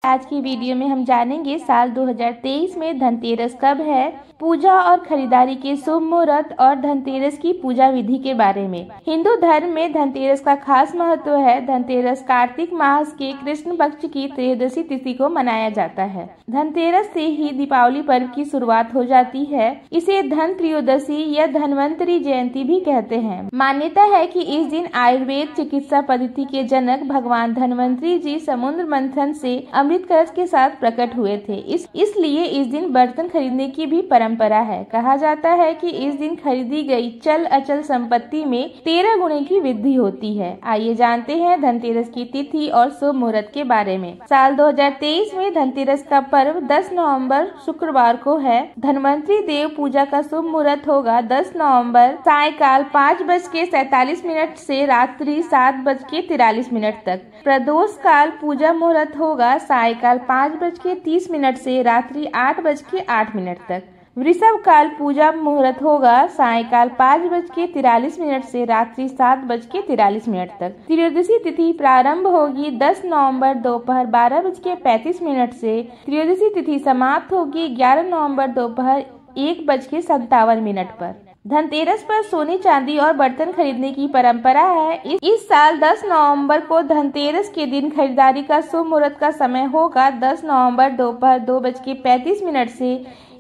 आज की वीडियो में हम जानेंगे साल 2023 में धनतेरस कब है, पूजा और खरीदारी के शुभ मुहूर्त और धनतेरस की पूजा विधि के बारे में। हिंदू धर्म में धनतेरस का खास महत्व है। धनतेरस कार्तिक मास के कृष्ण पक्ष की त्रयोदशी तिथि को मनाया जाता है। धनतेरस से ही दीपावली पर्व की शुरुआत हो जाती है। इसे धन त्रयोदशी या धनवंतरी जयंती भी कहते हैं। मान्यता है कि इस दिन आयुर्वेद चिकित्सा पद्धति के जनक भगवान धनवंतरी जी समुद्र मंथन से अमृत कलश के साथ प्रकट हुए थे। इसलिए इस दिन बर्तन खरीदने की भी परंपरा है। कहा जाता है कि इस दिन खरीदी गई चल अचल संपत्ति में 13 गुणे की वृद्धि होती है। आइए जानते हैं धनतेरस की तिथि और शुभ मुहूर्त के बारे में। साल 2023 में धनतेरस का पर्व 10 नवंबर शुक्रवार को है। धनवंतरी देव पूजा का शुभ मुहूर्त होगा 10 नवंबर सायकाल 5:47 से रात्रि 7:43 तक। प्रदोष काल पूजा मुहूर्त होगा सायकाल 5:30 से रात्रि 8:08 तक। वृषभ काल पूजा मुहूर्त होगा सायकाल 5:43 से रात्रि 7:43 तक। त्रयोदशी तिथि प्रारंभ होगी 10 नवंबर दोपहर 12:35 से। त्रयोदशी तिथि समाप्त होगी 11 नवंबर दोपहर 1:57 पर। धनतेरस पर सोने चांदी और बर्तन खरीदने की परंपरा है। इस साल 10 नवंबर को धनतेरस के दिन खरीदारी का शुभ मुहूर्त का समय होगा 10 नवंबर दोपहर 2:35 से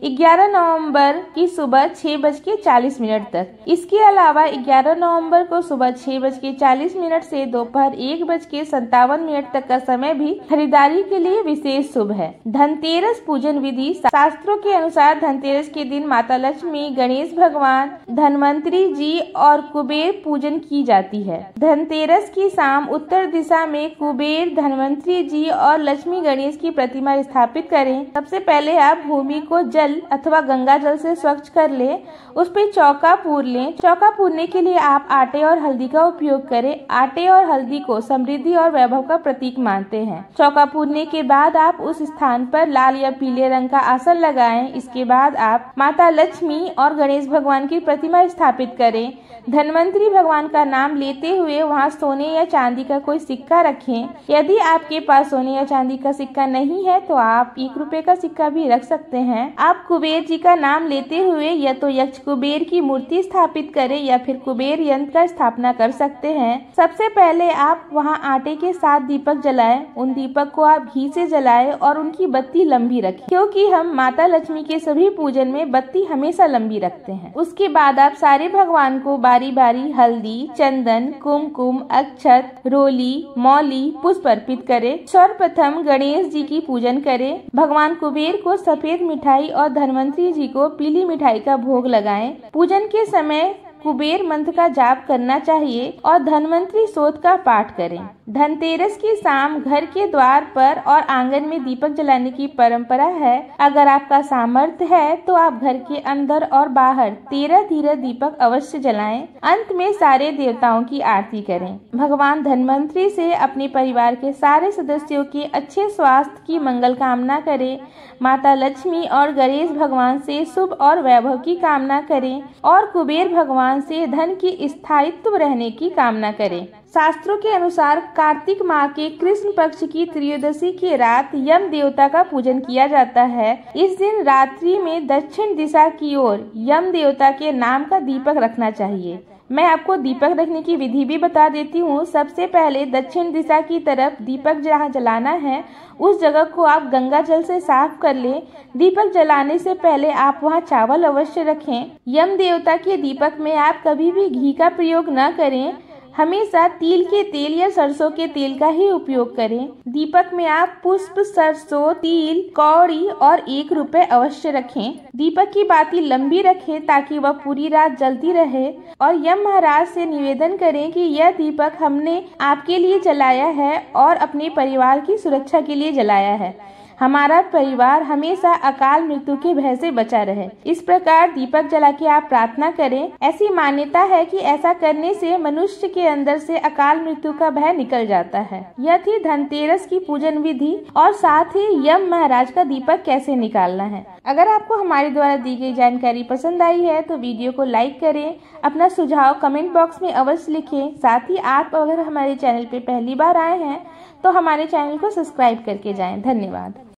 11 नवंबर की सुबह 6:40 तक। इसके अलावा 11 नवंबर को सुबह 6:40 से दोपहर 1:57 तक का समय भी खरीदारी के लिए विशेष शुभ है। धनतेरस पूजन विधि। शास्त्रों के अनुसार धनतेरस के दिन माता लक्ष्मी, गणेश भगवान, धनवंतरी जी और कुबेर पूजन की जाती है। धनतेरस की शाम उत्तर दिशा में कुबेर, धनवंतरी जी और लक्ष्मी गणेश की प्रतिमा स्थापित करें। सबसे पहले आप भूमि को जल अथवा गंगा जल से स्वच्छ कर ले। उस पे चौका पूर लें। चौका पूरने के लिए आप आटे और हल्दी का उपयोग करें। आटे और हल्दी को समृद्धि और वैभव का प्रतीक मानते हैं। चौका पूरने के बाद आप उस स्थान पर लाल या पीले रंग का आसन लगाएं। इसके बाद आप माता लक्ष्मी और गणेश भगवान की प्रतिमा स्थापित करें। धनवंतरी भगवान का नाम लेते हुए वहां सोने या चांदी का कोई सिक्का रखें। यदि आपके पास सोने या चांदी का सिक्का नहीं है तो आप 1 रुपए का सिक्का भी रख सकते हैं। आप कुबेर जी का नाम लेते हुए या तो यक्ष कुबेर की मूर्ति स्थापित करें या फिर कुबेर यंत्र का स्थापना कर सकते हैं। सबसे पहले आप वहां आटे के 7 दीपक जलाएं। उन दीपक को आप घी से जलाएं और उनकी बत्ती लंबी रखें, क्योंकि हम माता लक्ष्मी के सभी पूजन में बत्ती हमेशा लंबी रखते हैं। उसके बाद आप सारे भगवान को बारी बारी हल्दी, चंदन, कुमकुम, अक्षत, रोली, मौली, पुष्प अर्पित करें। सर्वप्रथम गणेश जी की पूजन करें। भगवान कुबेर को सफेद मिठाई और धनवंतरी जी को पीली मिठाई का भोग लगाएं। पूजन के समय कुबेर मंत्र का जाप करना चाहिए और धनवंतरी स्तोत्र का पाठ करें। धनतेरस की शाम घर के द्वार पर और आंगन में दीपक जलाने की परंपरा है। अगर आपका सामर्थ्य है तो आप घर के अंदर और बाहर 13 दीपक अवश्य जलाएं। अंत में सारे देवताओं की आरती करें। भगवान धनवंतरी से अपने परिवार के सारे सदस्यों के अच्छे स्वास्थ्य की मंगल कामना करें। माता लक्ष्मी और गणेश भगवान से शुभ और वैभव की कामना करें और कुबेर भगवान से धन की स्थायित्व रहने की कामना करें। शास्त्रों के अनुसार कार्तिक माह के कृष्ण पक्ष की त्रयोदशी की रात यम देवता का पूजन किया जाता है। इस दिन रात्रि में दक्षिण दिशा की ओर यम देवता के नाम का दीपक रखना चाहिए। मैं आपको दीपक रखने की विधि भी बता देती हूँ। सबसे पहले दक्षिण दिशा की तरफ दीपक जहाँ जलाना है उस जगह को आप गंगा जल से साफ कर लें। दीपक जलाने से पहले आप वहाँ चावल अवश्य रखें। यम देवता के दीपक में आप कभी भी घी का प्रयोग न करें। हमेशा तिल के तेल या सरसों के तेल का ही उपयोग करें। दीपक में आप पुष्प, सरसों, तिल, कौड़ी और 1 रुपए अवश्य रखें। दीपक की बाती लंबी रखें ताकि वह पूरी रात जलती रहे और यम महाराज से निवेदन करें कि यह दीपक हमने आपके लिए जलाया है और अपने परिवार की सुरक्षा के लिए जलाया है। हमारा परिवार हमेशा अकाल मृत्यु के भय से बचा रहे। इस प्रकार दीपक जला के आप प्रार्थना करें। ऐसी मान्यता है कि ऐसा करने से मनुष्य के अंदर से अकाल मृत्यु का भय निकल जाता है। यह थी धनतेरस की पूजन विधि और साथ ही यम महाराज का दीपक कैसे निकालना है। अगर आपको हमारे द्वारा दी गई जानकारी पसंद आई है तो वीडियो को लाइक करें, अपना सुझाव कमेंट बॉक्स में अवश्य लिखें। साथ ही आप अगर हमारे चैनल पे पहली बार आए हैं तो हमारे चैनल को सब्सक्राइब करके जाएं। धन्यवाद।